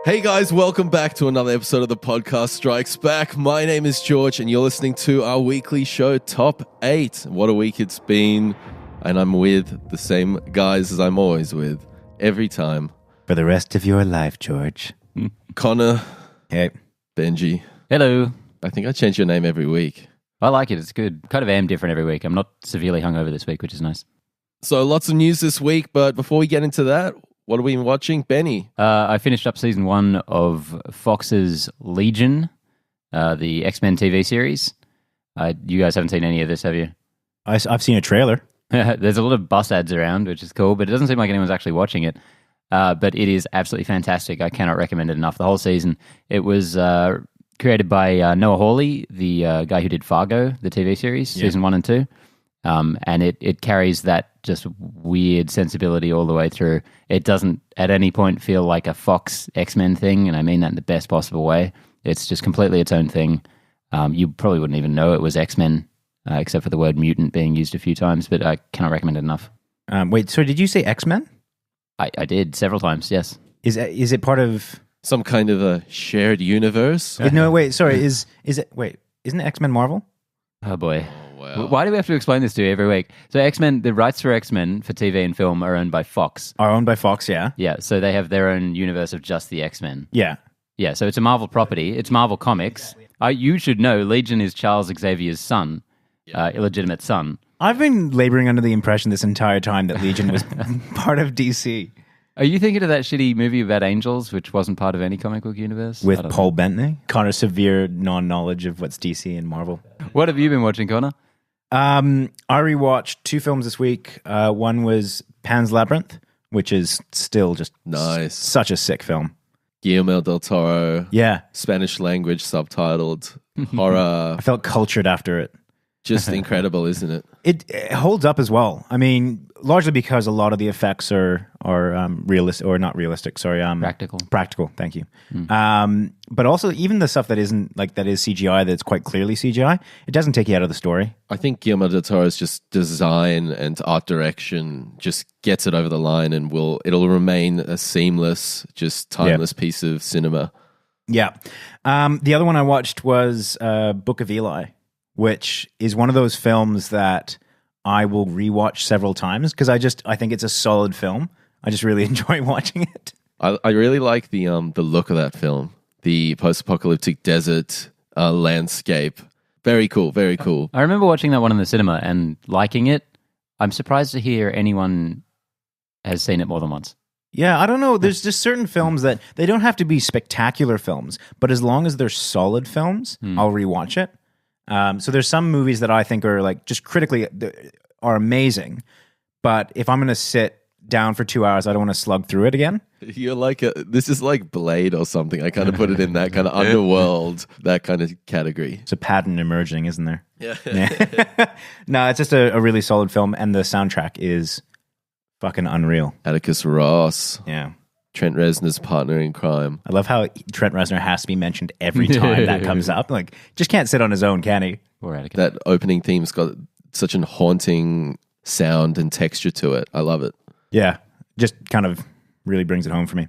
Hey guys, welcome back to another episode of the podcast Strikes Back. My name is George and you're listening to our weekly show, Top 8. What a week it's been. And I'm with the same guys as I'm always with, every time. For the rest of your life, George. Connor. Hey. Benji. Hello. I think I change your name every week. I like it. It's good. Kind of am different every week. I'm not severely hungover this week, which is nice. So lots of news this week, but before we get into that, what are we watching? Benny? I finished up season 1 of Fox's Legion, the X-Men TV series. You guys haven't seen any of this, have you? I've seen a trailer. There's a lot of bus ads around, which is cool, but it doesn't seem like anyone's actually watching it. But it is absolutely fantastic. I cannot recommend it enough. The whole season. It was created by Noah Hawley, the guy who did Fargo, the TV series, season 1 and 2. And it carries that just weird sensibility all the way through. It doesn't at any point feel like a Fox X-Men thing, and I mean that in the best possible way. It's just completely its own thing. You probably wouldn't even know it was X-Men, except for the word mutant being used a few times, but I cannot recommend it enough. Wait, so did you say X-Men? I did several times, yes. Is it part of... Some kind of a shared universe? No, wait, sorry. Isn't X-Men Marvel? Oh boy. Wow. Why do we have to explain this to you every week? So X-Men, the rights for X-Men for TV and film are owned by Fox. Are owned by Fox, yeah. Yeah, so they have their own universe of just the X-Men. Yeah. Yeah, so it's a Marvel property. It's Marvel Comics. You should know Legion is Charles Xavier's son, illegitimate son. I've been laboring under the impression this entire time that Legion was part of DC. Are you thinking of that shitty movie about angels, which wasn't part of any comic book universe? With Paul Bettany? Connor's severe non-knowledge of what's DC and Marvel. What have you been watching, Connor? I rewatched 2 films this week. One was Pan's Labyrinth, which is still just Nice. such a sick film. Guillermo del Toro. Yeah. Spanish language subtitled. Horror. I felt cultured after it. Just incredible, isn't it? It holds up as well. I mean, largely because a lot of the effects are realistic, or not realistic. Sorry, Practical. Practical. Thank you. But also, even the stuff that isn't that is CGI, that's quite clearly CGI. It doesn't take you out of the story. I think Guillermo del Toro's just design and art direction just gets it over the line, and it'll remain a seamless, just timeless piece of cinema. Yeah. The other one I watched was Book of Eli, which is one of those films that I will rewatch several times because I think it's a solid film. I just really enjoy watching it. I really like the look of that film, the post-apocalyptic desert landscape. Very cool, very cool. I remember watching that one in the cinema and liking it. I'm surprised to hear anyone has seen it more than once. Yeah, I don't know. There's just certain films that they don't have to be spectacular films, but as long as they're solid films, I'll rewatch it. So there's some movies that I think are like just critically are amazing, but if I'm going to sit down for 2 hours, I don't want to slug through it again. You're like this is like Blade or something. I kind of put it in that kind of underworld, that kind of category. It's a pattern emerging, isn't there? Yeah. No, it's just a really solid film, and the soundtrack is fucking unreal. Atticus Ross. Yeah. Trent Reznor's partner in crime. I love how Trent Reznor has to be mentioned every time that comes up. Like, just can't sit on his own, can he? Or Atticus. That opening theme's got such an haunting sound and texture to it. I love it. Yeah, just kind of really brings it home for me.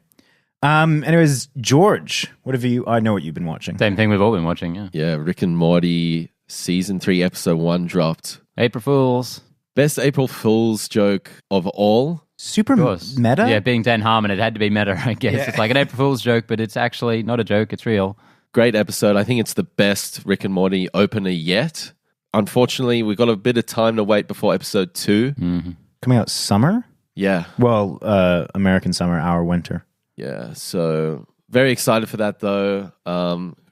Anyways, George, what have you... I know what you've been watching. Same thing we've all been watching, yeah. Yeah, Rick and Morty season 3 episode 1 dropped. April Fools. Best April Fool's joke of all. Super meta? Yeah, being Dan Harmon, it had to be meta, I guess. Yeah. It's like an April Fool's joke, but it's actually not a joke, it's real. Great episode. I think it's the best Rick and Morty opener yet. Unfortunately, we've got a bit of time to wait before episode 2. Mm-hmm. Coming out summer? Yeah. Well, American summer, our winter. Yeah, so very excited for that though.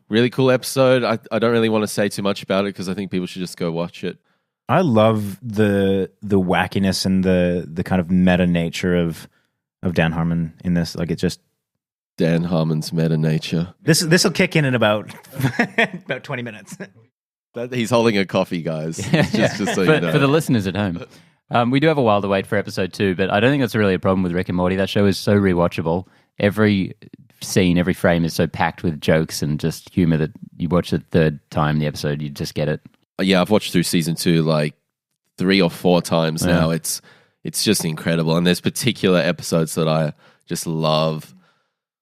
Really cool episode. I don't really want to say too much about it because I think people should just go watch it. I love the wackiness and the kind of meta nature of Dan Harmon in this. Like, it's just Dan Harmon's meta nature. This will kick in about 20 minutes. He's holding a coffee, guys. Just so you know. For the listeners at home. We do have a while to wait for episode 2, but I don't think that's really a problem with Rick and Morty. That show is so rewatchable. Every scene, every frame is so packed with jokes and just humor that you watch the third time the episode, you just get it. Yeah, I've watched through season 2 like 3 or 4 times now. It's just incredible. And there's particular episodes that I just love.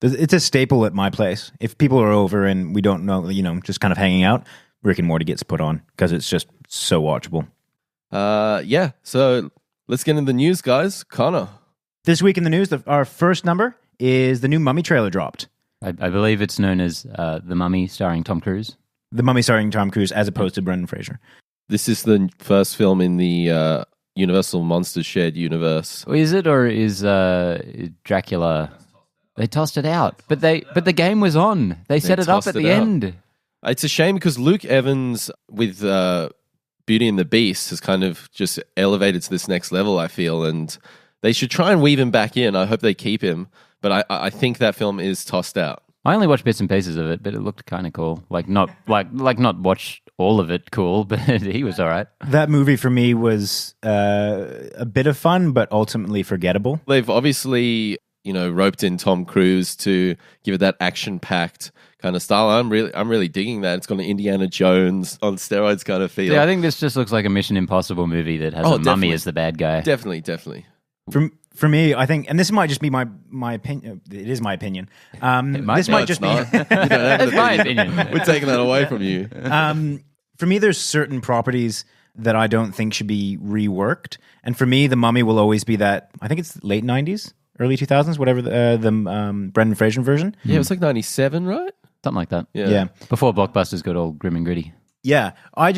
It's a staple at my place. If people are over and we don't know, just kind of hanging out, Rick and Morty gets put on because it's just so watchable. Yeah. So let's get into the news, guys. Connor. This week in the news, our first number is the new Mummy trailer dropped. I believe it's known as The Mummy, starring Tom Cruise. The Mummy starring Tom Cruise as opposed to Brendan Fraser. This is the first film in the Universal Monsters shared universe. Is it, or is Dracula? They tossed it out, but the game was on. They set it up at the end. It's a shame because Luke Evans with Beauty and the Beast has kind of just elevated to this next level, I feel, and they should try and weave him back in. I hope they keep him, but I think that film is tossed out. I only watched bits and pieces of it, but it looked kind of cool. Not watch all of it cool, but he was all right. That movie for me was a bit of fun, but ultimately forgettable. They've obviously, roped in Tom Cruise to give it that action-packed kind of style. I'm really digging that. It's got an Indiana Jones on steroids kind of feel. Yeah, I think this just looks like a Mission Impossible movie that has a mummy as the bad guy. Definitely. For me, I think, and this might just be my opinion. It is my opinion. This might just be. That's my opinion. We're taking that away from you. For me, there's certain properties that I don't think should be reworked, and for me, The Mummy will always be that. I think it's late '90s, early 2000s, whatever the Brendan Fraser version. Yeah, it was like 97, right? Something like that. Yeah. Before blockbusters got all grim and gritty. Yeah, I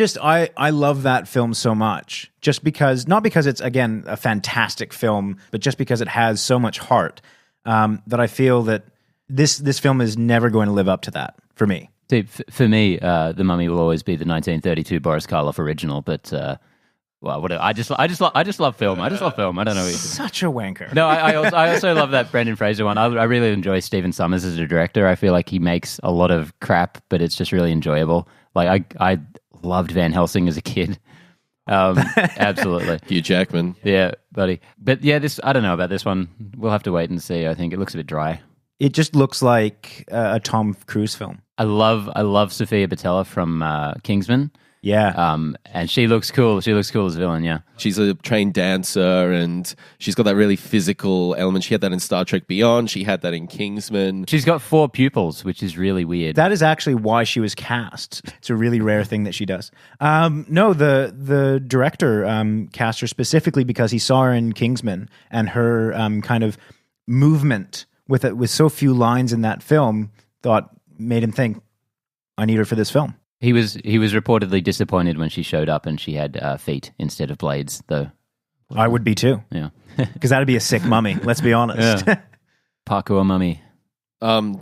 love that film so much. Just because, not because it's, again, a fantastic film, but just because it has so much heart, that I feel that this film is never going to live up to that for me. See, for me, The Mummy will always be the 1932 Boris Karloff original, but whatever. I just love film. I just love film. I don't know. Such a wanker. No, I also love that Brendan Fraser one. I really enjoy Stephen Sommers as a director. I feel like he makes a lot of crap, but it's just really enjoyable. Like I loved Van Helsing as a kid. Absolutely. Hugh Jackman. Yeah, buddy. But yeah, I don't know about this one. We'll have to wait and see. I think it looks a bit dry. It just looks like a Tom Cruise film. I love Sophia Boutella from Kingsman. Yeah. And she looks cool. She looks cool as a villain, yeah. She's a trained dancer and she's got that really physical element. She had that in Star Trek Beyond. She had that in Kingsman. She's got 4 pupils, which is really weird. That is actually why she was cast. It's a really rare thing that she does. No, the director cast her specifically because he saw her in Kingsman and her kind of movement with so few lines in that film made him think, I need her for this film. He was reportedly disappointed when she showed up and she had feet instead of blades, though. I would be too. Yeah. Because that'd be a sick mummy, let's be honest. Yeah. Parkour mummy.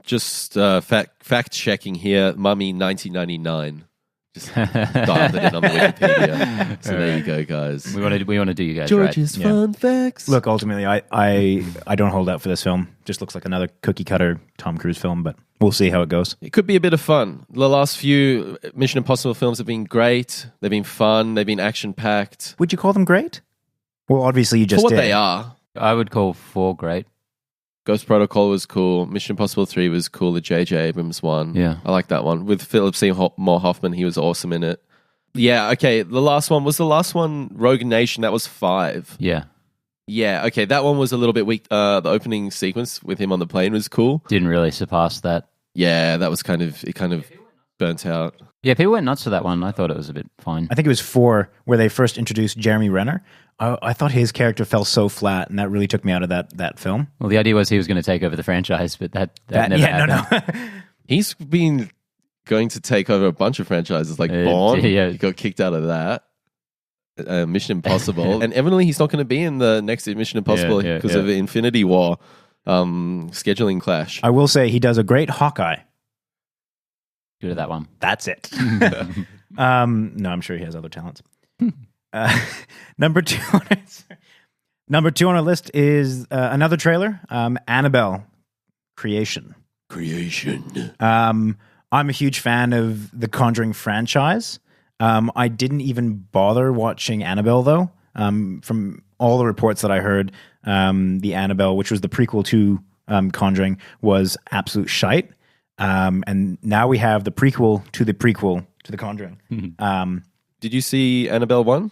Just fact checking here. Mummy 1999. Just dialed it in on the Wikipedia. So there you go, guys. We want to do you guys George's right. fun facts. Look, ultimately, I don't hold out for this film. Just looks like another cookie cutter Tom Cruise film, but we'll see how it goes. It could be a bit of fun. The last few Mission Impossible films have been great. They've been fun. They've been action packed. Would you call them great? Well, obviously you just For what did. they are. I would call 4 great. Ghost Protocol was cool. Mission Impossible 3 was cool. The J.J. Abrams one. Yeah. I like that one. With Philip Seymour Hoffman, he was awesome in it. Yeah, okay. The last one Rogan Nation. That was 5. Yeah. Yeah, okay. That one was a little bit weak. The opening sequence with him on the plane was cool. Didn't really surpass that. Yeah, that was kind of burnt out. Yeah, people went nuts for that one. I thought it was a bit fine. I think it was 4 where they first introduced Jeremy Renner. I thought his character fell so flat, and that really took me out of that film. Well, the idea was he was going to take over the franchise, but that never happened. No. He's been going to take over a bunch of franchises like Bond. Yeah. He got kicked out of that. Mission Impossible. And evidently he's not going to be in the next Mission Impossible because of Infinity War scheduling clash. I will say he does a great Hawkeye. Good at that one. That's it. No, I'm sure he has other talents. Number 2 on our list is another trailer, Annabelle, Creation. I'm a huge fan of the Conjuring franchise. I didn't even bother watching Annabelle, though. From all the reports that I heard, the Annabelle, which was the prequel to Conjuring, was absolute shite. And now we have the prequel to the Conjuring. Did you see Annabelle 1?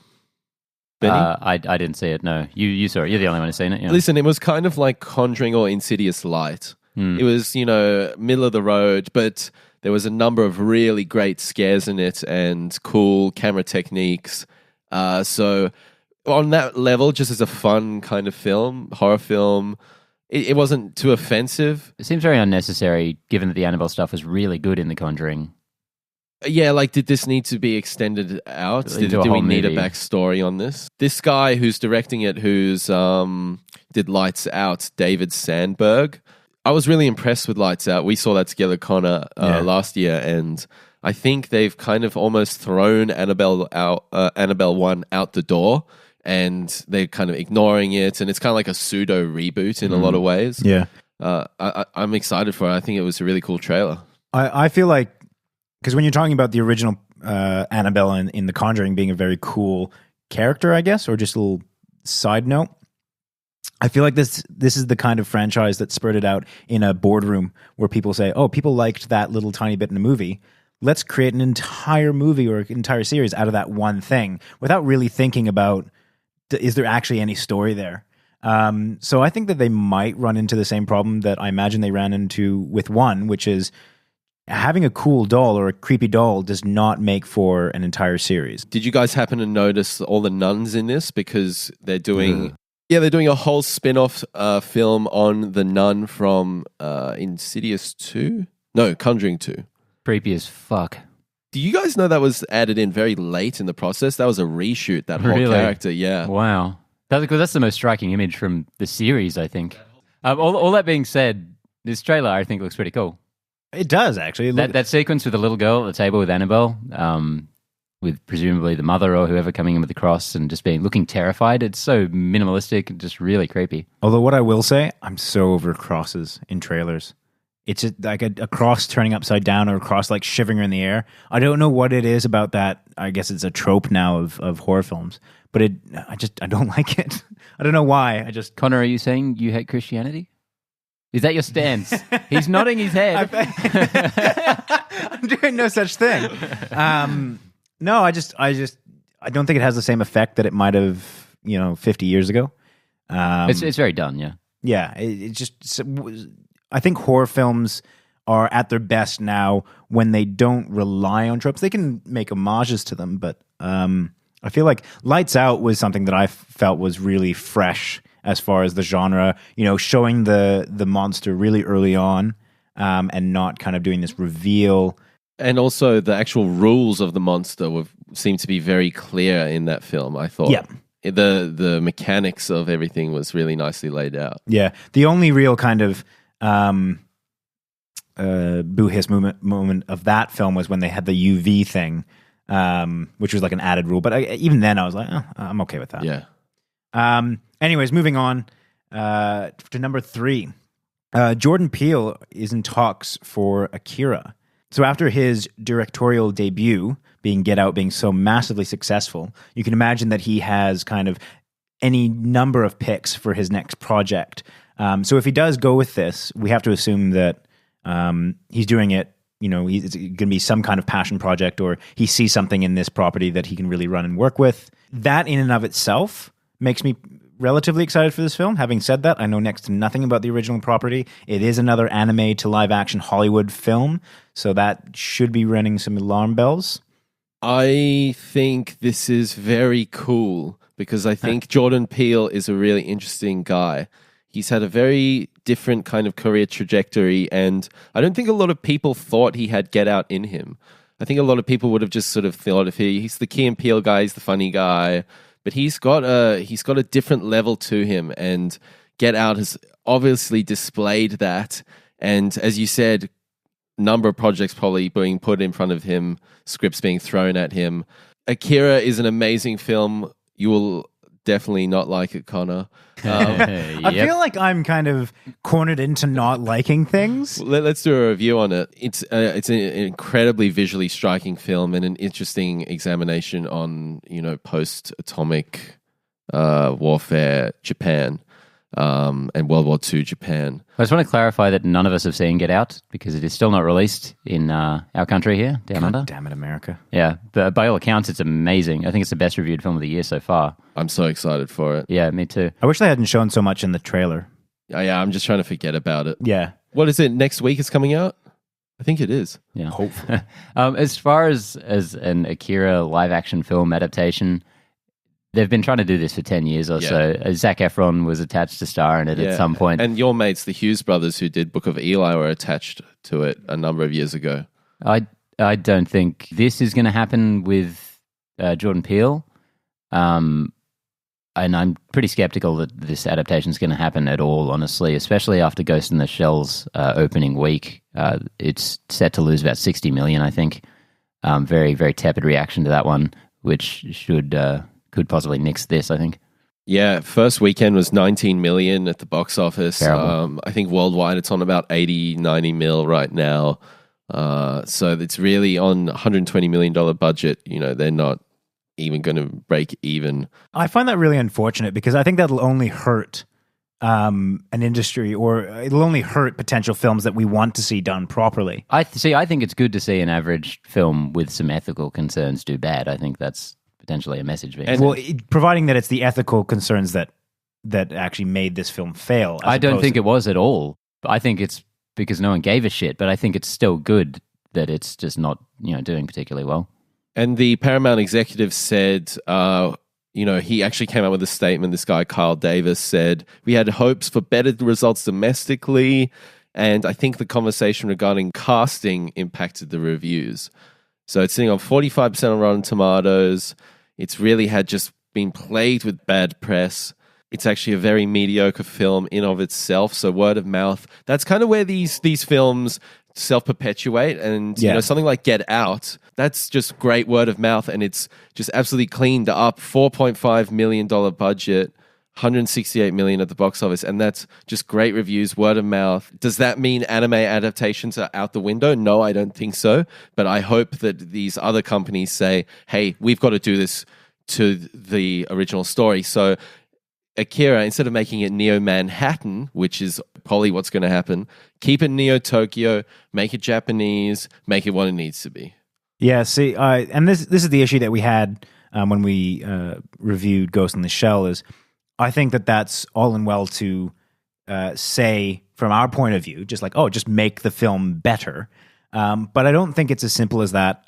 Benny? I didn't see it, no. You saw it. You're the only one who's seen it. Yeah. Listen, it was kind of like Conjuring or Insidious Light. It was, middle of the road, but there was a number of really great scares in it and cool camera techniques. So on that level, just as a fun kind of film, horror film, it wasn't too offensive. It seems very unnecessary, given that the Annabelle stuff was really good in The Conjuring. Yeah, did this need to be extended out? Do we need a backstory on this? This guy who's directing it, who's did Lights Out, David Sandberg. I was really impressed with Lights Out. We saw that together, Connor, last year, and I think they've kind of almost thrown Annabelle 1 out the door, and they're kind of ignoring it, and it's kind of like a pseudo reboot in a lot of ways. Yeah. I'm excited for it. I think it was a really cool trailer. I feel like, because when you're talking about the original Annabelle in The Conjuring being a very cool character, I guess, or just a little side note, I feel like this is the kind of franchise that spurted out in a boardroom where people say, oh, people liked that little tiny bit in the movie. Let's create an entire movie or an entire series out of that one thing without really thinking about, is there actually any story there? So I think that they might run into the same problem that I imagine they ran into with one, which is having a cool doll or a creepy doll does not make for an entire series. Did you guys happen to notice all the nuns in this? Because they're doing... Yeah, they're doing a whole spin-off film on the nun from Insidious 2? No, Conjuring 2. Creepy as fuck. Do you guys know that was added in very late in the process? That was a reshoot, that whole character, yeah. Wow. That's the most striking image from the series, I think. All that being said, this trailer, I think, looks pretty cool. It does, actually. That sequence with the little girl at the table with Annabelle, with presumably the mother or whoever coming in with the cross and just looking terrified. It's so minimalistic and just really creepy. Although what I will say, I'm so over crosses in trailers. It's just like a cross turning upside down or a cross like shivering in the air. I don't know what it is about that. I guess it's a trope now of horror films, but I don't like it. I don't know why. Connor, are you saying you hate Christianity? Is that your stance? He's nodding his head. I'm doing no such thing. No, I don't think it has the same effect that it might have, 50 years ago. It's very done, yeah. Yeah, I think horror films are at their best now when they don't rely on tropes. They can make homages to them, but I feel like Lights Out was something that I felt was really fresh as far as the genre, showing the monster really early on, and not kind of doing this reveal. And also the actual rules of the monster seemed to be very clear in that film, I thought. Yeah. The mechanics of everything was really nicely laid out. Yeah. The only real kind of boo-hiss moment of that film was when they had the UV thing, which was like an added rule. But even then I was like, I'm okay with that. Yeah. Anyways, moving on to number 3. Jordan Peele is in talks for Akira. So after his directorial debut, being Get Out being so massively successful, you can imagine that he has kind of any number of picks for his next project. So if he does go with this, we have to assume that he's doing it, it's going to be some kind of passion project, or he sees something in this property that he can really run and work with. That in and of itself makes me relatively excited for this film. Having said that, I know next to nothing about the original property. It is another anime to live action Hollywood film, so that should be ringing some alarm bells. I think this is very cool because I think Jordan Peele is a really interesting guy. He's had a very different kind of career trajectory, and I don't think a lot of people thought he had Get Out in him. I think a lot of people would have just sort of thought of he's the Key and Peele guy, he's the funny guy. But he's got a different level to him, and Get Out has obviously displayed that. And as you said, number of projects probably being put in front of him, scripts being thrown at him. Akira is an amazing film. You will definitely not like it, Connor. I feel like I'm kind of cornered into not liking things. Let's do a review on it. It's an incredibly visually striking film and an interesting examination on post-atomic warfare Japan and World War II Japan. I just want to clarify that none of us have seen Get Out because it is still not released in our country here, down under. Damn it, America. Yeah, but by all accounts, it's amazing. I think it's the best reviewed film of the year so far. I'm so excited for it. Yeah, me too. I wish they hadn't shown so much in the trailer. Yeah, I'm just trying to forget about it. Yeah. What is it? Next week it's coming out? I think it is. Yeah. Hopefully. As far as an Akira live action film adaptation, they've been trying to do this for 10 years or so. Zac Efron was attached to star in it at some point. And your mates, the Hughes brothers who did Book of Eli, were attached to it a number of years ago. I don't think this is going to happen with Jordan Peele. And I'm pretty skeptical that this adaptation is going to happen at all, honestly, especially after Ghost in the Shell's opening week. It's set to lose about $60 million, I think. Very, very tepid reaction to that one, which could possibly nix this, I think. Yeah, first weekend was 19 million at the box office. I think worldwide it's on about 80, 90 mil right now. So it's really on $120 million budget. You know, they're not even going to break even. I find that really unfortunate because I think that'll only hurt an industry, or it'll only hurt potential films that we want to see done properly. I think it's good to see an average film with some ethical concerns do bad. I think that's potentially a message. Providing that it's the ethical concerns that actually made this film fail. I don't think it was at all. I think it's because no one gave a shit, but I think it's still good that it's just not, doing particularly well. And the Paramount executive said, he actually came out with a statement. This guy, Kyle Davis, said, "We had hopes for better results domestically, and I think the conversation regarding casting impacted the reviews." So it's sitting on 45% on Rotten Tomatoes. It's really had just been plagued with bad press. It's actually a very mediocre film in of itself. So word of mouth, that's kind of where these films self-perpetuate. And something like Get Out, that's just great word of mouth, and it's just absolutely cleaned up. $4.5 million budget, $168 million at the box office, and that's just great reviews, word of mouth. Does that mean anime adaptations are out the window? No, I don't think so. But I hope that these other companies say, hey, we've got to do this to the original story. So Akira, instead of making it Neo Manhattan, which is probably what's going to happen, keep it Neo Tokyo, make it Japanese, make it what it needs to be. Yeah, see, and this is the issue that we had when we reviewed Ghost in the Shell. Is I think that's all and well to say from our point of view, just like, just make the film better. But I don't think it's as simple as that.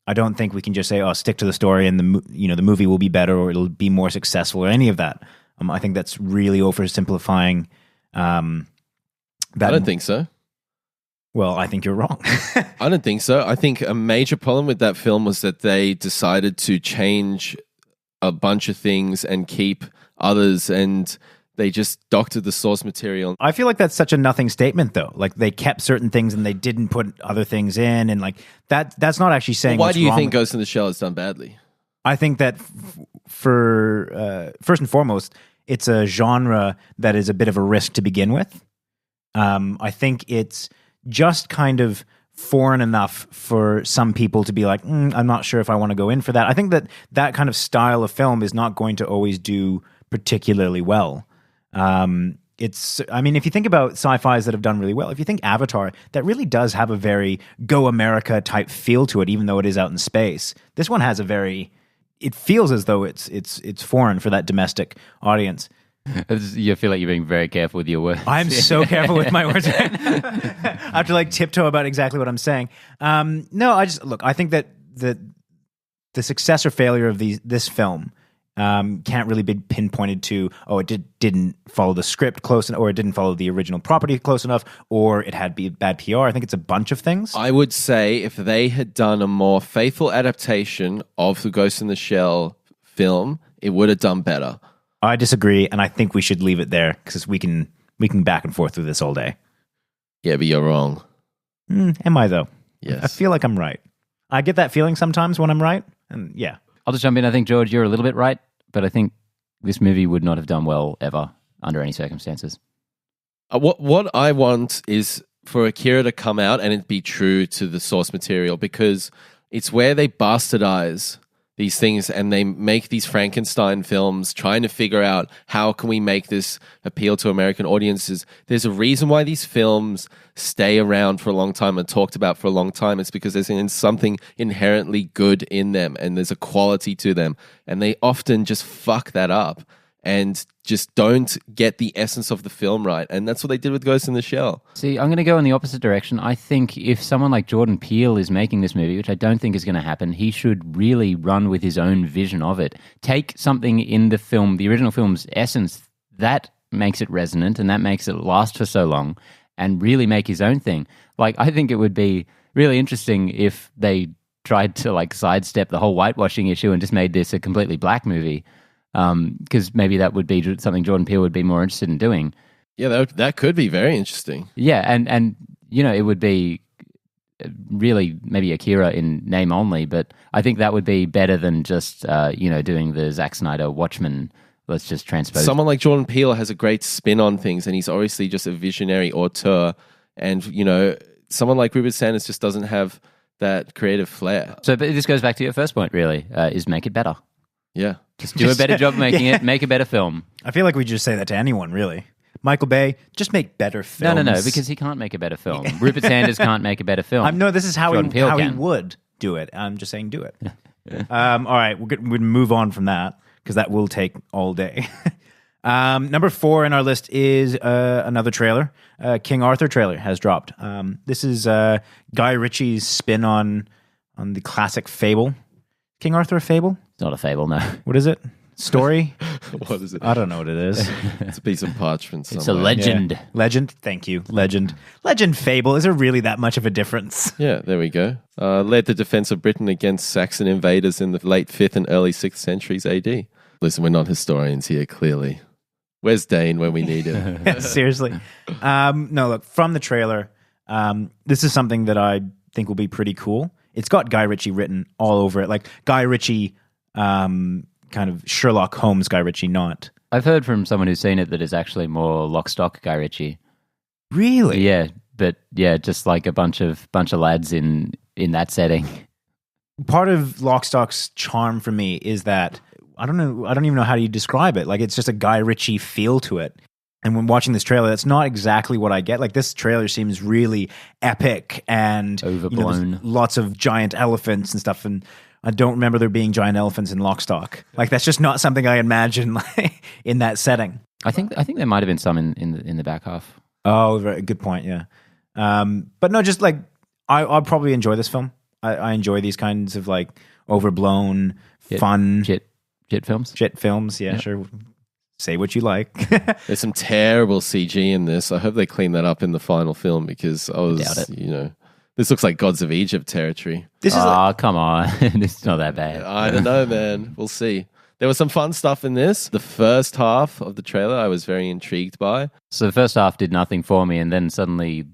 I don't think we can just say, stick to the story and the movie will be better or it'll be more successful or any of that. I think that's really oversimplifying. I don't think so. Well, I think you're wrong. I don't think so. I think a major problem with that film was that they decided to change a bunch of things and keep others, and they just doctored the source material. I feel like that's such a nothing statement, though. Like, they kept certain things and they didn't put other things in, and like that's not actually saying. Well, why do you think Ghost in the Shell has done badly? I think that for first and foremost, it's a genre that is a bit of a risk to begin with. I think it's just kind of foreign enough for some people to be like, I'm not sure if I want to go in for that. I think that kind of style of film is not going to always do particularly well. If you think about sci-fis that have done really well, if you think Avatar, that really does have a very Go America type feel to it, even though it is out in space. This one has it feels as though it's foreign for that domestic audience. You feel like you're being very careful with your words. I'm so careful with my words. I have to tiptoe about exactly what I'm saying. I think that the success or failure of this film can't really be pinpointed to, it didn't follow the script close enough, or it didn't follow the original property close enough, or it had bad PR. I think it's a bunch of things. I would say if they had done a more faithful adaptation of the Ghost in the Shell film, it would have done better. I disagree, and I think we should leave it there because we can back and forth with this all day. Yeah, but you're wrong. Am I, though? Yes. I feel like I'm right. I get that feeling sometimes when I'm right, and yeah. I'll just jump in. I think, George, you're a little bit right, but I think this movie would not have done well ever under any circumstances. What I want is for Akira to come out and it be true to the source material, because it's where they bastardize these things and they make these Frankenstein films trying to figure out how can we make this appeal to American audiences. There's a reason why these films stay around for a long time and talked about for a long time. It's because there's something inherently good in them and there's a quality to them. And they often just fuck that up. and just don't get the essence of the film right. And that's what they did with Ghost in the Shell. See, I'm going to go in the opposite direction. I think if someone like Jordan Peele is making this movie, which I don't think is going to happen, he should really run with his own vision of it. Take something in the film, the original film's essence, that makes it resonant and that makes it last for so long, and really make his own thing. Like, I think it would be really interesting if they tried to like sidestep the whole whitewashing issue and just made this a completely black movie. Because maybe that would be something Jordan Peele would be more interested in doing. Yeah, that could be very interesting. Yeah, and you know, it would be really maybe Akira in name only, but I think that would be better than just doing the Zack Snyder Watchmen. Let's just transpose. Someone like Jordan Peele has a great spin on things, and he's obviously just a visionary auteur. And someone like Ruben Sanders just doesn't have that creative flair. So, but this goes back to your first point, really, is make it better. Yeah. Just do a better job making it, make a better film. I feel like we just say that to anyone, really. Michael Bay, just make better films. No, because he can't make a better film. Rupert Sanders can't make a better film. No, this is how Jordan Peele he can. would do it. I'm just saying do it. All right, we're going to move on from that because that will take all day. Number 4 in our list is another trailer. King Arthur trailer has dropped. This is Guy Ritchie's spin on the classic fable. King Arthur a fable? It's not a fable, no. What is it? Story? What is it? I don't know what it is. It's a piece of parchment somewhere. It's a legend. Yeah. Legend? Thank you. Legend. Legend fable. Is there really that much of a difference? Yeah, there we go. Led the defense of Britain against Saxon invaders in the late 5th and early 6th centuries AD. Listen, we're not historians here, clearly. Where's Dane when we need him? Yeah, seriously. No, look, from the trailer, this is something that I think will be pretty cool. It's got Guy Ritchie written all over it. Like Guy Ritchie, kind of Sherlock Holmes Guy Ritchie, not. I've heard from someone who's seen it that it's actually more lock stock Guy Ritchie. Really? Yeah, but yeah, just like a bunch of lads in that setting. Part of Lock, Stock's charm for me is that I don't even know how you describe it. Like, it's just a Guy Ritchie feel to it. And when watching this trailer, that's not exactly what I get. Like, this trailer seems really epic and overblown. Lots of giant elephants and stuff. And I don't remember there being giant elephants in Lock, Stock. Like, that's just not something I imagine like, in that setting. I think there might have been some in the back half. Oh, very good point. Yeah, but no, just like I'll probably enjoy this film. I enjoy these kinds of like overblown, fun Jet films. Jet films. Yeah, sure. Say what you like. There's some terrible CG in this. I hope they clean that up in the final film because Doubt it. this looks like Gods of Egypt territory. Come on. It's not that bad. I don't know, man. We'll see. There was some fun stuff in this. The first half of the trailer I was very intrigued by. So the first half did nothing for me, and then suddenly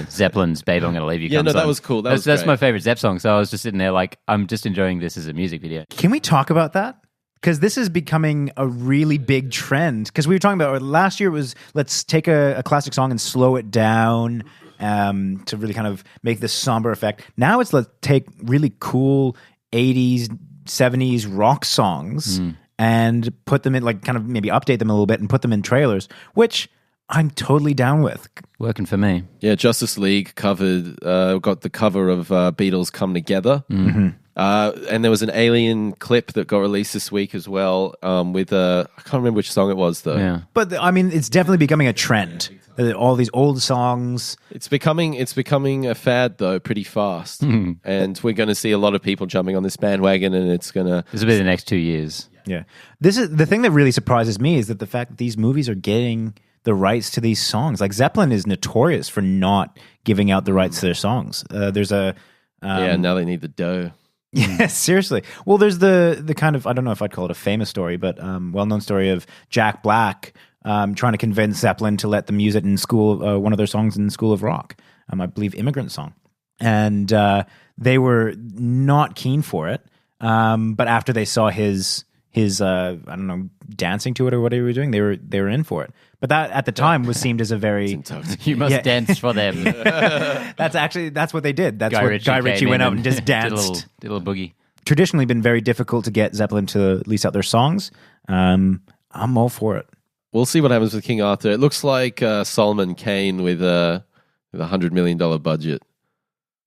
Zeppelin's Babe, I'm Gonna Leave You comes that on. was cool. That's great. my favorite Zepp song, so I was just sitting there like, I'm just enjoying this as a music video. Can we talk about that? Because this is becoming a really big trend. Because we were talking about last year was let's take a classic song and slow it down to really kind of make this somber effect. Now it's let's take really cool 80s, 70s rock songs and put them in, like kind of maybe update them a little bit and put them in trailers, which I'm totally down with. Working for me. Yeah, Justice League got the cover of Beatles Come Together. Mm-hmm. And there was an Alien clip that got released this week as well with I can't remember which song it was though. Yeah. But I mean, it's definitely becoming a trend. All these old songs. It's becoming a fad though, pretty fast. And we're going to see a lot of people jumping on this bandwagon, and it's going to... This will be the next 2 years. Yeah. This is the thing that really surprises me is that the fact that these movies are getting the rights to these songs. Like Zeppelin is notorious for not giving out the rights to their songs. There's a... now they need the dough. Yeah, seriously. Well, there's the kind of, I don't know if I'd call it a famous story, but well-known story of Jack Black trying to convince Zeppelin to let them use it in school, one of their songs in School of Rock, I believe Immigrant Song. And they were not keen for it. But after they saw his I don't know, dancing to it or whatever he was doing, they were in for it. But that at the time was seen as a very... You must dance for them. That's what they did. That's Guy what Ritchie Guy Ritchie came went in out and just danced. Did a little boogie. Traditionally been very difficult to get Zeppelin to lease out their songs. I'm all for it. We'll see what happens with King Arthur. It looks like Solomon Kane with a $100 million budget.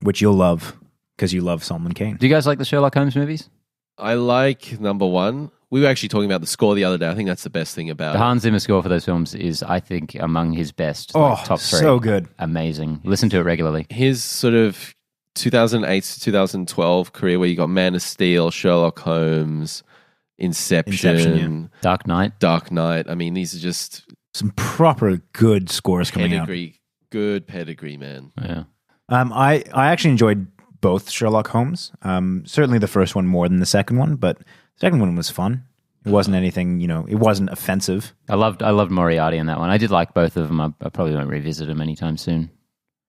Which you'll love, because you love Solomon Kane. Do you guys like the Sherlock Holmes movies? I like number 1. We were actually talking about the score the other day. I think that's the best thing about The it. Hans Zimmer score for those films is, I think, among his best. Top 3. so good. Amazing. Listen to it regularly. His sort of 2008 to 2012 career, where you got Man of Steel, Sherlock Holmes, Inception, Dark Knight. I mean, these are just Some proper good scores coming out. Good pedigree, man. Yeah. I actually enjoyed both Sherlock Holmes. Certainly the first one more than the second one, but the second one was fun. It wasn't anything, it wasn't offensive. I loved Moriarty in that one. I did like both of them. I probably won't revisit them anytime soon.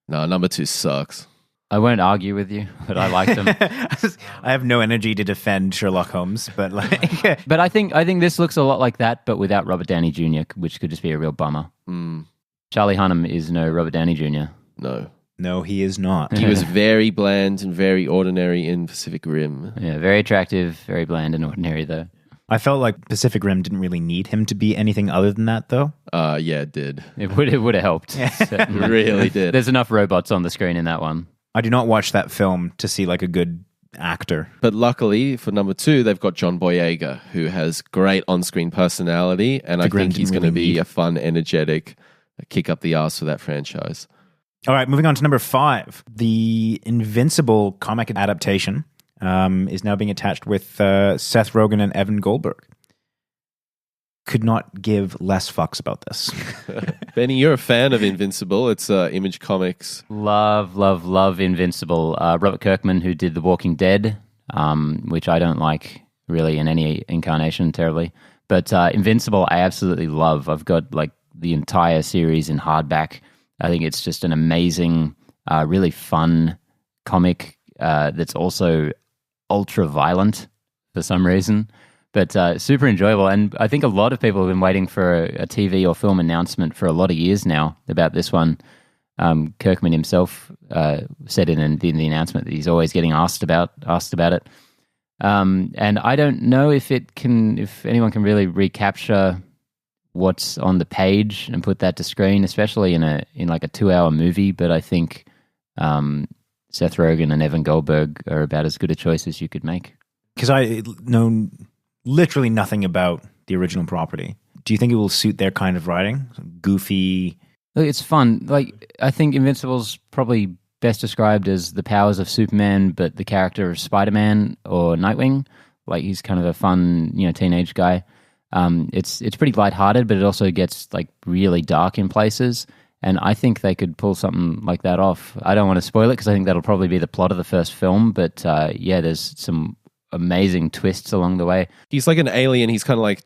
No, number 2 sucks. I won't argue with you, but I liked them. I have no energy to defend Sherlock Holmes, but like, But I think this looks a lot like that, but without Robert Downey Jr., which could just be a real bummer. Charlie Hunnam is no Robert Downey Jr. No, he is not. He was very bland and very ordinary in Pacific Rim. Yeah, very attractive, very bland and ordinary, though. I felt like Pacific Rim didn't really need him to be anything other than that, though. Yeah, it did. It would have helped. It really did. There's enough robots on the screen in that one. I do not watch that film to see like a good actor. But luckily for number 2, they've got John Boyega, who has great on-screen personality, and I think he's going to be a fun, energetic kick up the arse for that franchise. All right, moving on to number 5. The Invincible comic adaptation is now being attached with Seth Rogen and Evan Goldberg. Could not give less fucks about this. Benny, you're a fan of Invincible. It's Image Comics. Love Invincible. Robert Kirkman, who did The Walking Dead, which I don't like really in any incarnation terribly. But Invincible, I absolutely love. I've got like the entire series in hardback. I think it's just an amazing, really fun comic that's also ultra violent for some reason. But super enjoyable. And I think a lot of people have been waiting for a TV or film announcement for a lot of years now about this one. Kirkman himself said in the announcement that he's always getting asked about it. And I don't know if anyone can really recapture what's on the page and put that to screen, especially in like a 2-hour movie. But I think Seth Rogen and Evan Goldberg are about as good a choice as you could make. Because I know literally nothing about the original property. Do you think it will suit their kind of writing? Goofy. Look, it's fun. Like, I think Invincible's probably best described as the powers of Superman, but the character of Spider-Man or Nightwing. Like, he's kind of a fun, teenage guy. It's pretty lighthearted, but it also gets like really dark in places. And I think they could pull something like that off. I don't want to spoil it because I think that'll probably be the plot of the first film. But there's some amazing twists along the way. He's like an alien. He's kind of like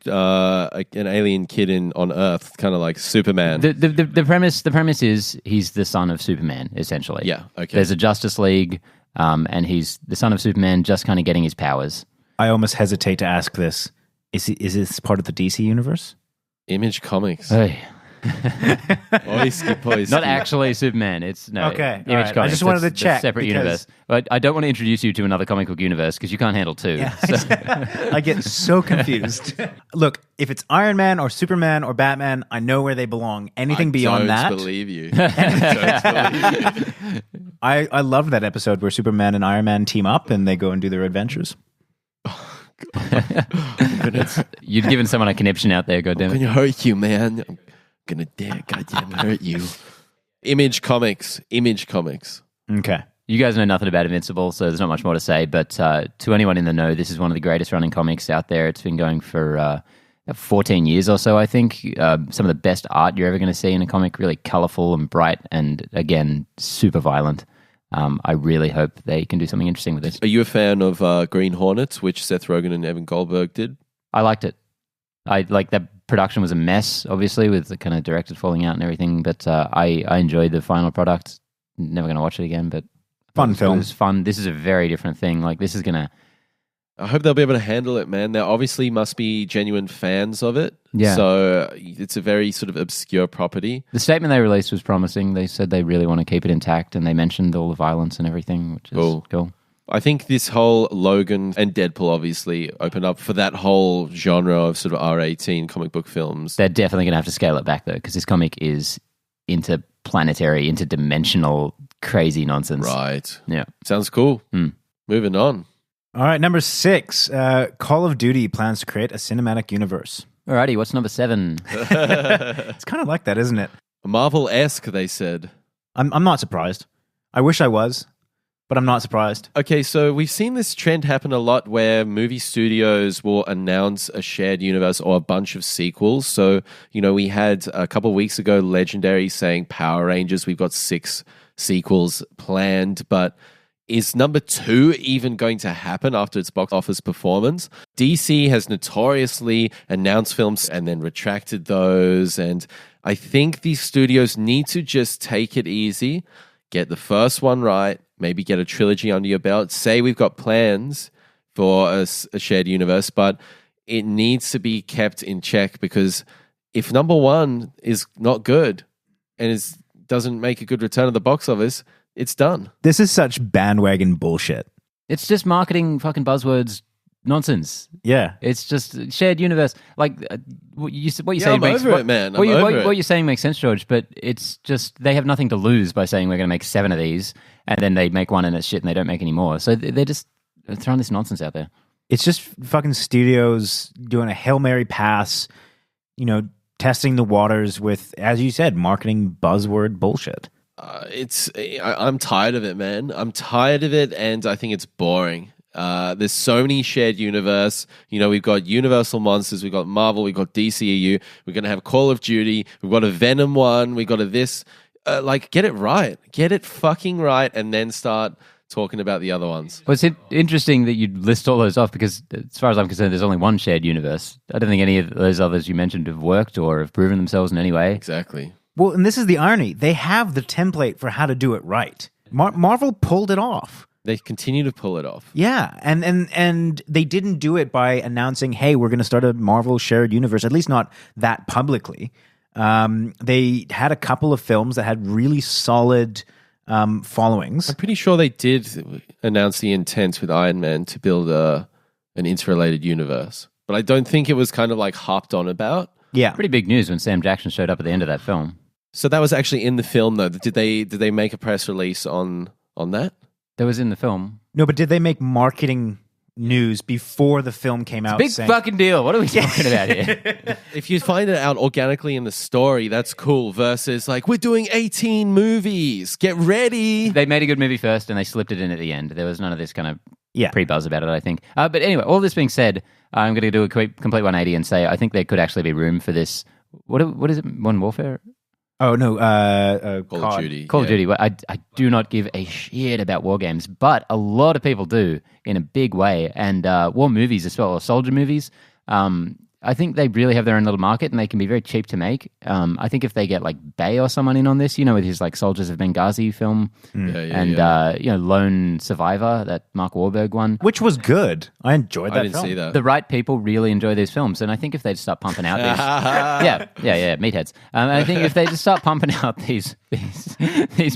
an alien kid on Earth, kind of like Superman. The premise is he's the son of Superman, essentially. Yeah, okay. There's a Justice League, and he's the son of Superman, just kind of getting his powers. I almost hesitate to ask this. Is this part of the DC universe? Image Comics. Hey. Oisky. Not actually Superman. It's no. Okay, Image right. Comics. I just wanted to That's check separate because- universe. But I don't want to introduce you to another comic book universe because you can't handle two. Yeah, So- I get so confused. Look, if it's Iron Man or Superman or Batman, I know where they belong. Anything beyond that, I don't believe you. I don't believe you. I loved that episode where Superman and Iron Man team up and they go and do their adventures. You'd given someone a conniption out there, I'm goddammit. gonna hurt you, man. I'm gonna goddamn hurt you. Image Comics. Okay. You guys know nothing about Invincible, so there's not much more to say. But to anyone in the know, this is one of the greatest running comics out there. It's been going for 14 years or so, I think. Some of the best art you're ever going to see in a comic, really colorful and bright, and again, super violent. I really hope they can do something interesting with this. Are you a fan of Green Hornets, which Seth Rogen and Evan Goldberg did? I liked it. I like that production was a mess, obviously, with the kind of directors falling out and everything. But I enjoyed the final product. Never going to watch it again, but Fun film. It was fun. This is a very different thing. Like, this is going to... I hope they'll be able to handle it, man. They obviously must be genuine fans of it. Yeah. So it's a very sort of obscure property. The statement they released was promising. They said they really want to keep it intact, and they mentioned all the violence and everything, which is cool. I think this whole Logan and Deadpool obviously opened up for that whole genre of sort of R18 comic book films. They're definitely going to have to scale it back, though, because this comic is interplanetary, interdimensional, crazy nonsense. Right. Yeah. Sounds cool. Moving on. All right, number 6. Call of Duty plans to create a cinematic universe. Alrighty, what's number 7? It's kind of like that, isn't it? Marvel-esque, they said. I'm not surprised. I wish I was, but I'm not surprised. Okay, so we've seen this trend happen a lot where movie studios will announce a shared universe or a bunch of sequels. So, we had a couple of weeks ago Legendary saying Power Rangers, we've got 6 sequels planned, but is number 2 even going to happen after its box office performance? DC has notoriously announced films and then retracted those, and I think these studios need to just take it easy, get the first one right, maybe get a trilogy under your belt, say we've got plans for a shared universe, but it needs to be kept in check, because if number 1 is not good and doesn't make a good return at the box office, it's done. This is such bandwagon bullshit. It's just marketing fucking buzzwords nonsense. Yeah. It's just shared universe. Like what you say I'm makes over it, man. What you're saying makes sense, George, but it's just they have nothing to lose by saying we're going to make 7 of these, and then they make one and it's shit and they don't make any more. So they're just throwing this nonsense out there. It's just fucking studios doing a Hail Mary pass, testing the waters with, as you said, marketing buzzword bullshit. I'm tired of it, man. I'm tired of it, and I think it's boring. There's so many shared universe. We've got Universal Monsters, we've got Marvel, we've got DCEU, we're going to have Call of Duty, we've got a Venom one, we've got a this. Get it right. Get it fucking right, and then start talking about the other ones. Well, it's interesting that you list all those off, because as far as I'm concerned, there's only one shared universe. I don't think any of those others you mentioned have worked or have proven themselves in any way. Exactly. Well, and this is the irony. They have the template for how to do it right. Marvel pulled it off. They continue to pull it off. Yeah, and they didn't do it by announcing, hey, we're going to start a Marvel shared universe, at least not that publicly. They had a couple of films that had really solid followings. I'm pretty sure they did announce the intent with Iron Man to build an interrelated universe, but I don't think it was kind of like harped on about. Yeah. Pretty big news when Sam Jackson showed up at the end of that film. So that was actually in the film, though. Did they make a press release on that? That was in the film. No, but did they make marketing news before the film came out? Big fucking deal. What are we talking about here? If you find it out organically in the story, that's cool. Versus we're doing 18 movies. Get ready. They made a good movie first and they slipped it in at the end. There was none of this kind of pre-buzz about it, I think. But anyway, all this being said, I'm going to do a complete 180 and say I think there could actually be room for this. What is it? Modern Warfare? Oh, no. Call of Duty. Call of Duty. I do not give a shit about war games, but a lot of people do in a big way. And war movies as well, or soldier movies. I think they really have their own little market, and they can be very cheap to make. I think if they get Bay or someone in on this, with his Soldiers of Benghazi film, Lone Survivor, that Mark Wahlberg one, which was good. I enjoyed that. I didn't see that. The right people really enjoy these films, and I think if they start pumping out these, meatheads. I think if they just start pumping out these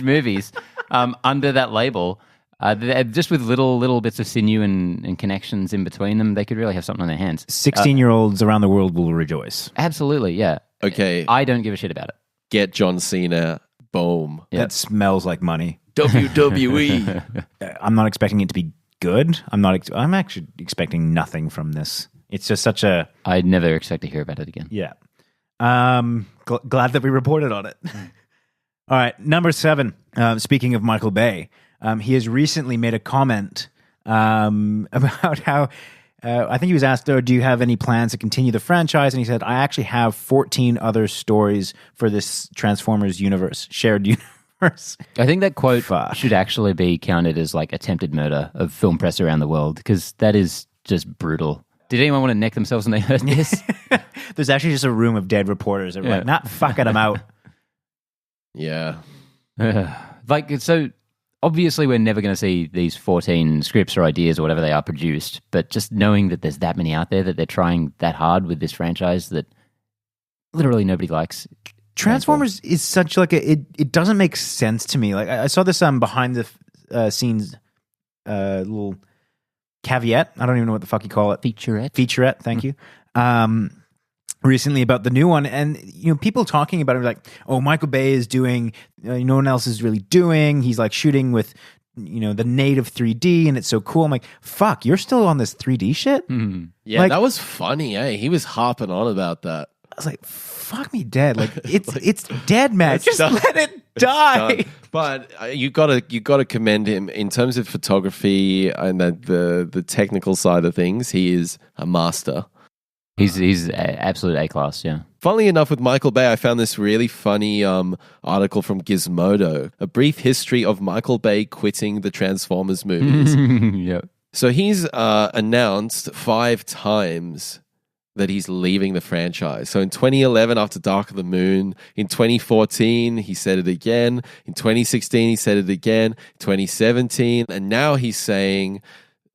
movies under that label. Just with little bits of sinew and connections in between them, they could really have something on their hands. 16-year-olds around the world will rejoice. Absolutely, yeah. Okay. I don't give a shit about it. Get John Cena. Boom. Yep. That smells like money. WWE. I'm not expecting it to be good. I'm actually expecting nothing from this. It's just such a... I'd never expect to hear about it again. Yeah. Glad that we reported on it. All right, number 7. Speaking of Michael Bay... he has recently made a comment about how I think he was asked, do you have any plans to continue the franchise? And he said, I actually have 14 other stories for this Transformers universe, shared universe. I think that quote should actually be counted as attempted murder of film press around the world, because that is just brutal. Did anyone want to neck themselves when they heard this? There's actually just a room of dead reporters that were not fucking them out. Yeah. So... Obviously, we're never going to see these 14 scripts or ideas or whatever they are produced, but just knowing that there's that many out there, that they're trying that hard with this franchise that literally nobody likes. Transformers is such it doesn't make sense to me. I saw this behind the scenes little caveat. I don't even know what the fuck you call it. Featurette, thank you. Recently about the new one, and people talking about it like, oh, Michael Bay is doing no one else is really doing. He's shooting with the native 3D and it's so cool. I'm like, fuck, you're still on this 3D shit? Yeah, Like- that was funny, eh? He was harping on about that. I was like, fuck me dead. Like it's dead, man. It's Just done. let it die. Done. But you gotta commend him in terms of photography and the technical side of things. He is a master. He's absolute A-class, yeah. Funnily enough, with Michael Bay, I found this really funny article from Gizmodo, a brief history of Michael Bay quitting the Transformers movies. Yep. So he's announced 5 times that he's leaving the franchise. So in 2011, after Dark of the Moon, in 2014, he said it again. In 2016, he said it again. 2017, and now he's saying,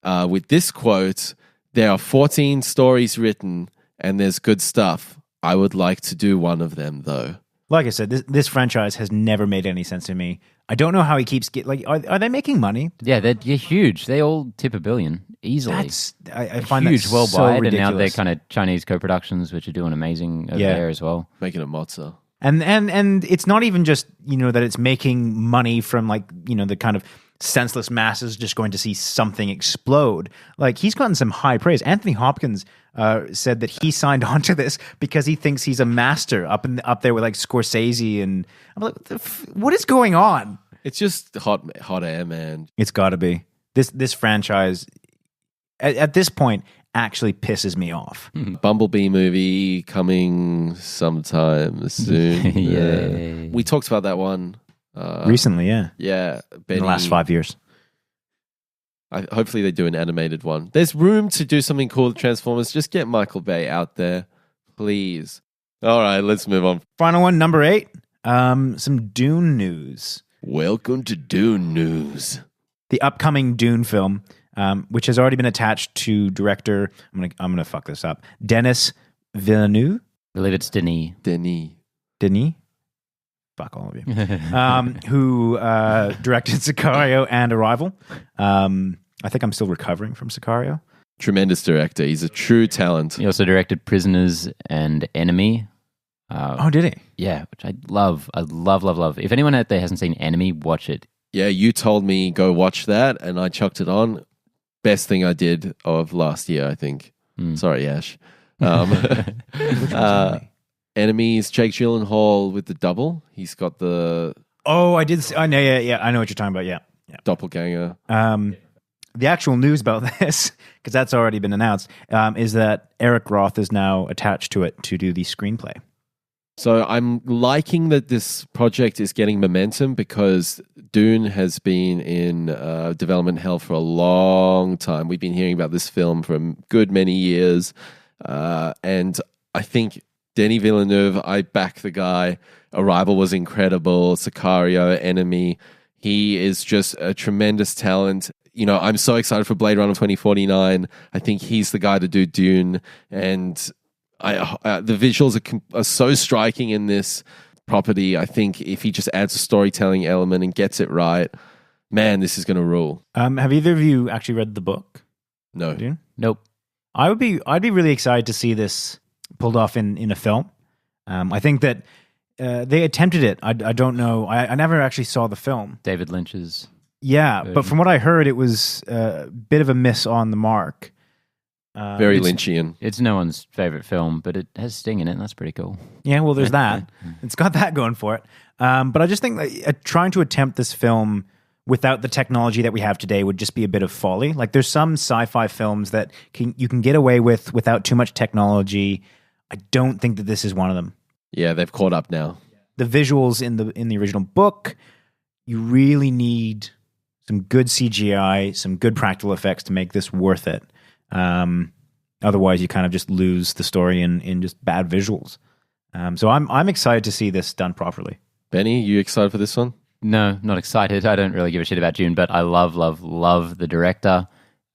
with this quote, "There are 14 stories written, and there's good stuff. I would like to do one of them, though." Like I said, this franchise has never made any sense to me. I don't know how he keeps are they making money? Yeah, they're huge. They all tip $1 billion easily. I find huge that so worldwide, and ridiculous. now they're kind of Chinese co-productions, which are doing amazing over Yeah. there as well. Making a mozza. And it's not even just that it's making money from the kind of senseless masses just going to see something explode. Like, he's gotten some high praise. Anthony Hopkins said that he signed on to this because he thinks he's a master up there with like Scorsese, and I'm like, what is going on? It's just hot air, man. It's got to be this franchise at this point actually pisses me off. Bumblebee movie coming sometime soon. Yay. We talked about that one Recently, yeah, Yeah, in the last 5 years. Hopefully they do an animated one. There's room to do something cool with Transformers. Just get Michael Bay out there, please. All right, let's move on. Final one, number 8. Some Dune news. Welcome to Dune News. The upcoming Dune film, which has already been attached to director. I'm gonna fuck this up. Denis Villeneuve. I believe it's Denis. Denis. Fuck all of you. Who directed Sicario and Arrival. I think I'm still recovering from Sicario. Tremendous director. He's a true talent. He also directed Prisoners and Enemy. Oh, did he? Yeah, which I love. I love. If anyone out there hasn't seen Enemy, watch it. Yeah, you told me go watch that, and I chucked it on. Best thing I did of last year, I think. Sorry, Ash. Enemies, Jake Gyllenhaal with the double. He's got the Oh, I did. I know. Yeah. I know what you're talking about. Yeah. doppelganger. The actual news about this, because that's already been announced, is that Eric Roth is now attached to it to do the screenplay. So I'm liking that this project is getting momentum because Dune has been in development hell for a long time. We've been hearing about this film for a good many years. And I think Denis Villeneuve, I back the guy. Arrival was incredible. Sicario, Enemy. He is just a tremendous talent. You know, I'm so excited for Blade Runner 2049. I think he's the guy to do Dune. And the visuals are so striking in this property. I think if he just adds a storytelling element and gets it right, man, this is going to rule. Have either of you actually read the book? No. Dune? Nope. I'd be really excited to see this pulled off in a film. I think that they attempted it. I don't know. I never actually saw the film. David Lynch's. Yeah, but from what I heard, it was a bit of a miss on the mark. Very Lynchian. It's no one's favorite film, but it has Sting in it, and that's pretty cool. Yeah, well, there's that. It's got that going for it. But I just think that trying to attempt this film without the technology that we have today would just be a bit of folly. Like, there's some sci-fi films that you can get away with without too much technology. I don't think that this is one of them. Yeah, they've caught up now. The visuals in the original book, you really need some good CGI, some good practical effects to make this worth it. Otherwise, you kind of just lose the story in just bad visuals. So I'm excited to see this done properly. Benny, you excited for this one? No, not excited. I don't really give a shit about Dune, but I love the director.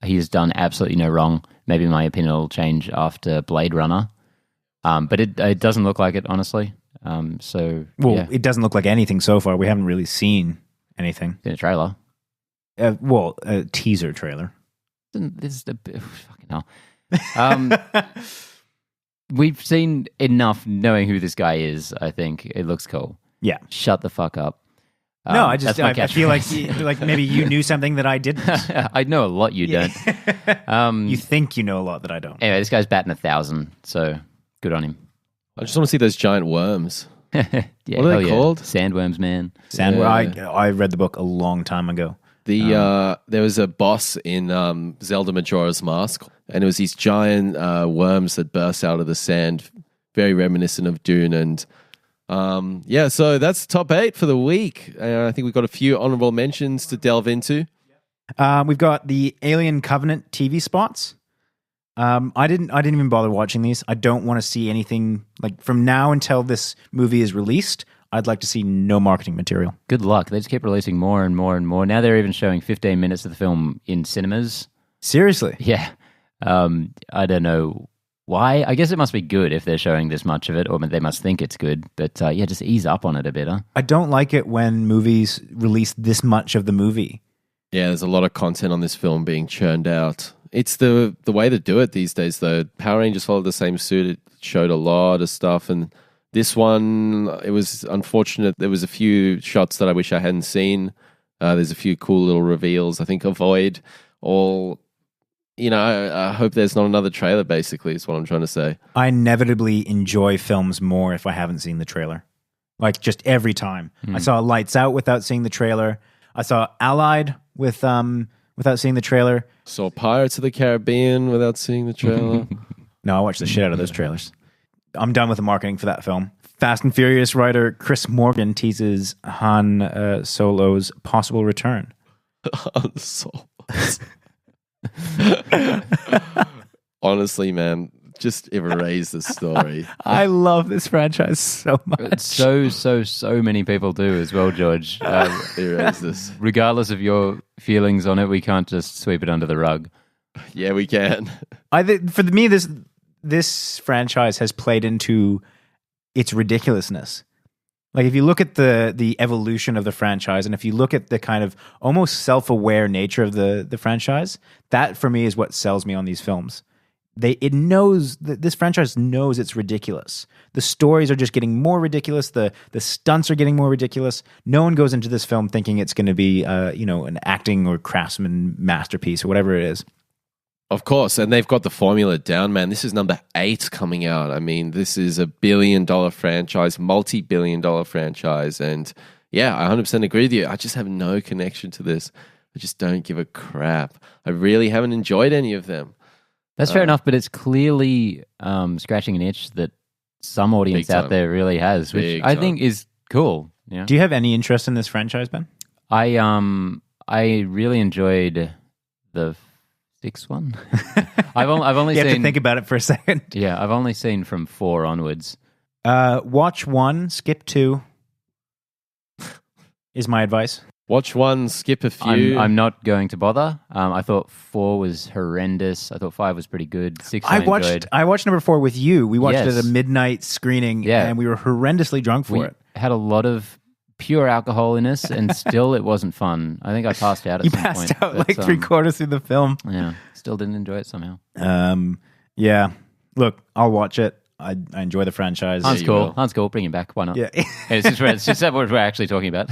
He's done absolutely no wrong. Maybe my opinion will change after Blade Runner. But it doesn't look like it, honestly. It doesn't look like anything so far. We haven't really seen anything. In a trailer. A teaser trailer. This is fucking hell. We've seen enough knowing who this guy is, I think. It looks cool. Yeah. Shut the fuck up. No, I that's my feel catchphrase. like maybe you knew something that I didn't. I know a lot you don't. You think you know a lot that I don't. Anyway, this guy's batting 1,000, so good on him. I just want to see those giant worms. Yeah, What are they hell called? Sandworms, man. I read the book a long time ago. There was a boss in Zelda Majora's Mask, and it was these giant worms that burst out of the sand, very reminiscent of Dune. And so that's top 8 for the week. I think we've got a few honorable mentions to delve into. We've got the Alien Covenant TV spots. I didn't even bother watching these. I don't want to see anything like from now until this movie is released. I'd like to see no marketing material. Good luck. They just keep releasing more and more and more. Now they're even showing 15 minutes of the film in cinemas. Seriously? Yeah. I don't know why. I guess it must be good if they're showing this much of it, or they must think it's good. But just ease up on it a bit, huh? I don't like it when movies release this much of the movie. Yeah, there's a lot of content on this film being churned out. It's the way to do it these days, though. Power Rangers followed the same suit. It showed a lot of stuff, and this one, it was unfortunate. There was a few shots that I wish I hadn't seen. There's a few cool little reveals. I think avoid all... I hope there's not another trailer, basically, is what I'm trying to say. I inevitably enjoy films more if I haven't seen the trailer. Like, just every time. I saw Lights Out without seeing the trailer. I saw Allied without seeing the trailer. Saw Pirates of the Caribbean without seeing the trailer. No, I watched the shit out of those trailers. I'm done with the marketing for that film. Fast and Furious writer Chris Morgan teases Han Solo's possible return. Han Solo. Honestly, man, just erase the story. I love this franchise so much. So many people do as well, George. Erase this. Regardless of your feelings on it, we can't just sweep it under the rug. Yeah, we can. For me, this franchise has played into its ridiculousness. Like, if you look at the evolution of the franchise, and if you look at the kind of almost self-aware nature of the franchise, that for me is what sells me on these films. This franchise knows it's ridiculous. The stories are just getting more ridiculous. The stunts are getting more ridiculous. No one goes into this film thinking it's going to be an acting or craftsman masterpiece or whatever it is. Of course, and they've got the formula down, man. This is number 8 coming out. I mean, this is a billion-dollar franchise, multi-billion-dollar franchise, and yeah, I 100% agree with you. I just have no connection to this. I just don't give a crap. I really haven't enjoyed any of them. That's fair enough, but it's clearly scratching an itch that some audience out there really has, which I think is cool. Yeah. Do you have any interest in this franchise, Ben? I really enjoyed the 6th one. I've only you seen. have to think about it for a second. Yeah, I've only seen from 4 onwards. Watch 1, skip 2. Is my advice. Watch 1, skip a few. I'm not going to bother. I thought 4 was horrendous. I thought 5 was pretty good. 6 I enjoyed. I watched number 4 with you. We watched it at a midnight screening, and we were horrendously drunk for it. Had a lot of pure alcohol in us, and still it wasn't fun. I think I passed out at some point. You passed out like 3/4 through the film. Yeah, still didn't enjoy it somehow. Yeah. Look, I'll watch it. I enjoy the franchise. Han's cool. Han's cool. Bring him back. Why not? Yeah. It's just what we're actually talking about.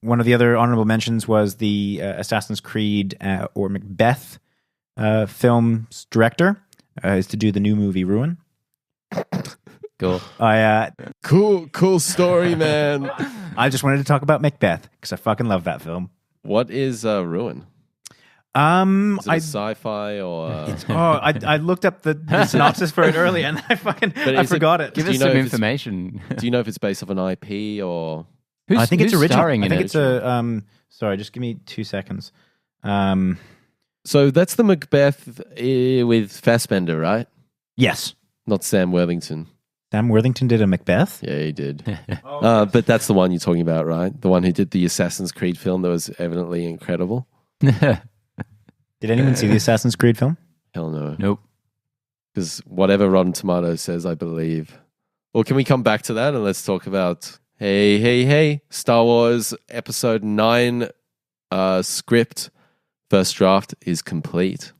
One of the other honorable mentions was the Assassin's Creed or Macbeth film's director is to do the new movie Ruin. Cool. Cool story, man. I just wanted to talk about Macbeth because I fucking love that film. What is Ruin? Is it a sci-fi or? I looked up the synopsis for it earlier and I forgot it. Give us some information. Do you know if it's based off an IP or? I think it's original. I think it's a. Sorry, just give me 2 seconds. So that's the Macbeth with Fassbender, right? Yes. Not Sam Worthington. Sam Worthington did a Macbeth? Yeah, he did. But that's the one you're talking about, right? The one who did the Assassin's Creed film that was evidently incredible. Did anyone see the Assassin's Creed film? Hell no. Nope. Because whatever Rotten Tomatoes says, I believe. Well, can we come back to that and let's talk about... Hey, Star Wars Episode 9 script, first draft is complete.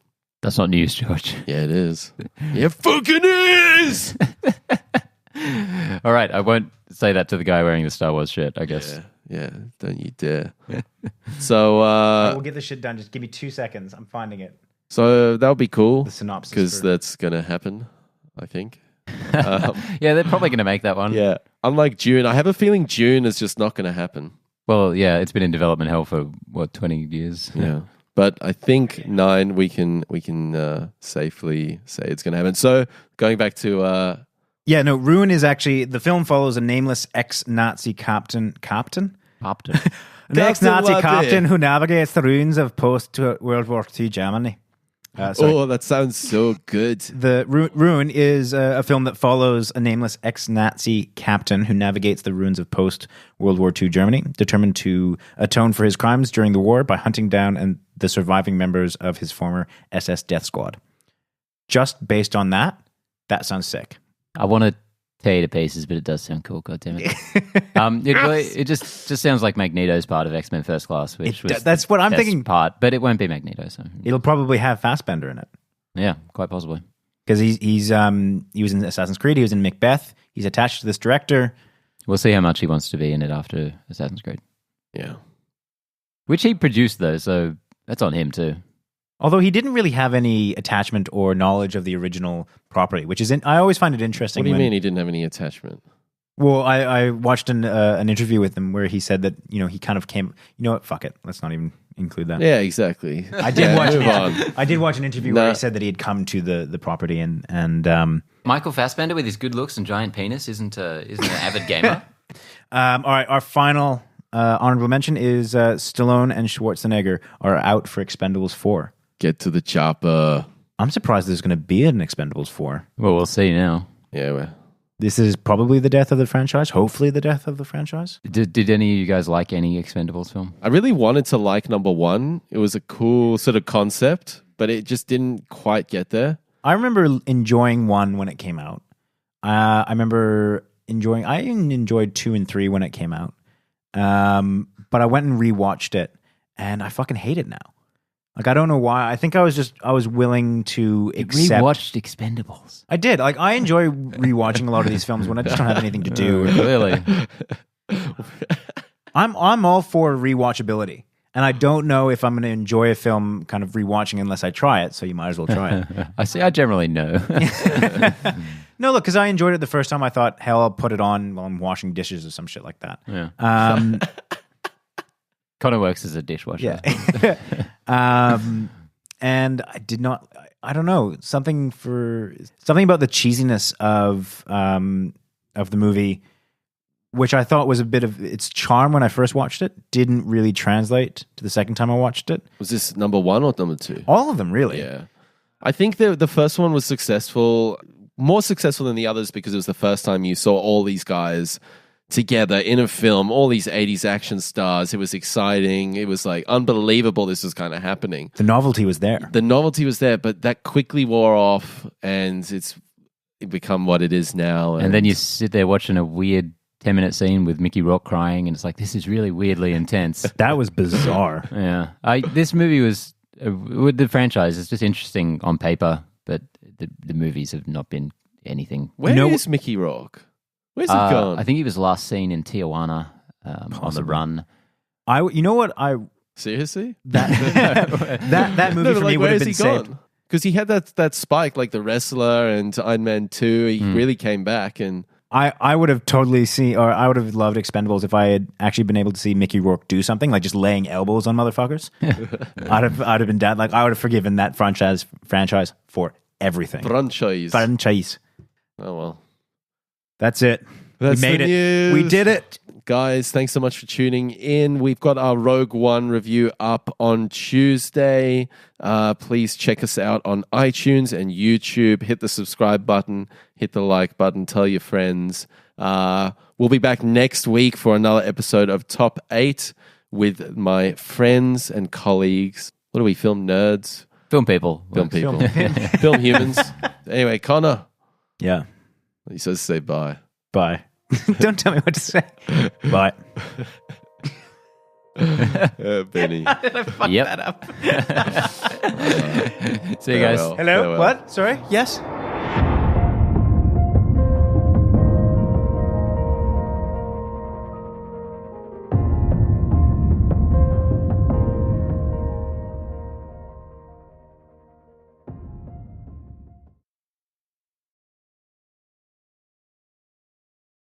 That's not news, George. Yeah, it is. Yeah, fucking is! All right, I won't say that to the guy wearing the Star Wars shirt, I guess. Yeah, don't you dare. So we'll get this shit done. Just give me 2 seconds. I'm finding it. So that'll be cool. The synopsis. Because that's going to happen, I think. Yeah, they're probably going to make that one. Yeah. Unlike June, I have a feeling June is just not going to happen. Well, yeah, it's been in development hell for, 20 years? Yeah. But I think 9, we can safely say it's going to happen. So going back to... Yeah, no, Ruin is actually... The film follows a nameless ex-Nazi captain? Captain. An ex-Nazi captain who navigates the ruins of post-World War II Germany. That sounds so good. The Ruin is a film that follows a nameless ex-Nazi captain who navigates the ruins of post-World War II Germany, determined to atone for his crimes during the war by hunting down the surviving members of his former SS death squad. Just based on that sounds sick. I want to tear you to pieces, but it does sound cool. God damn it! It just sounds like Magneto's part of X-Men First Class, which was that's what I'm thinking. Part, but it won't be Magneto. So it'll probably have Fassbender in it. Yeah, quite possibly. Because he was in Assassin's Creed. He was in Macbeth. He's attached to this director. We'll see how much he wants to be in it after Assassin's Creed. Yeah, which he produced though, so that's on him too. Although he didn't really have any attachment or knowledge of the original property, which is I always find it interesting. What do you mean he didn't have any attachment? Well, I watched an interview with him where he said that he kind of came. You know what? Fuck it. Let's not even include that. Yeah, exactly. I did watch an interview where he said that he had come to the property and Michael Fassbender with his good looks and giant penis isn't an avid gamer. All right, our final honorable mention is Stallone and Schwarzenegger are out for Expendables 4. Get to the chopper. I'm surprised there's going to be an Expendables 4. Well, we'll see now. Yeah, this is probably the death of the franchise. Hopefully the death of the franchise. Did any of you guys like any Expendables film? I really wanted to like number 1. It was a cool sort of concept, but it just didn't quite get there. I remember enjoying 1 when it came out. I enjoyed 2 and 3 when it came out. But I went and rewatched it, and I fucking hate it now. Like, I don't know why. I think I was willing to accept... Rewatched Expendables. I did. Like, I enjoy rewatching a lot of these films when I just don't have anything to do. Really? I'm all for rewatchability. And I don't know if I'm going to enjoy a film kind of rewatching unless I try it, so you might as well try it. I generally know. No, look, because I enjoyed it the first time. I thought, hell, I'll put it on while I'm washing dishes or some shit like that. Yeah. Connor works as a dishwasher. Yeah. And I did not. I don't know, something about the cheesiness of the movie, which I thought was a bit of its charm when I first watched it, didn't really translate to the second time I watched it. Was this number 1 or number 2? All of them, really. Yeah. I think the first one was successful, more successful than the others because it was the first time you saw all these guys together in a film, all these 80s action stars. It was exciting. It was like unbelievable this was kind of happening. The novelty was there. But that quickly wore off and it become what it is now. And then you sit there watching a weird 10-minute scene with Mickey Rourke crying and it's like, this is really weirdly intense. That was bizarre. Yeah. This movie was, with the franchise, it's just interesting on paper, but the movies have not been anything. Where is Mickey Rourke? Where's he gone? I think he was last seen in Tijuana on the run. You know what? Seriously? That movie for me would have been saved. Because he had that spike like The Wrestler and Iron Man 2. He really came back. And I would have totally seen, or I would have loved Expendables if I had actually been able to see Mickey Rourke do something, like just laying elbows on motherfuckers. I'd have been down. Like, I would have forgiven that franchise for everything. Franchise. Oh, well. That's it. That's we made the it. news. We did it. Guys, thanks so much for tuning in. We've got our Rogue One review up on Tuesday. Please check us out on iTunes and YouTube. Hit the subscribe button. Hit the like button. Tell your friends. We'll be back next week for another episode of Top 8 with my friends and colleagues. What do we film? Nerds? Film people. Film humans. Anyway, Connor. Yeah. He says say bye. Bye. Don't tell me what to say. Bye. Benny. How did I fuck that up? See you guys. Farewell. Hello? Farewell. What? Sorry? Yes?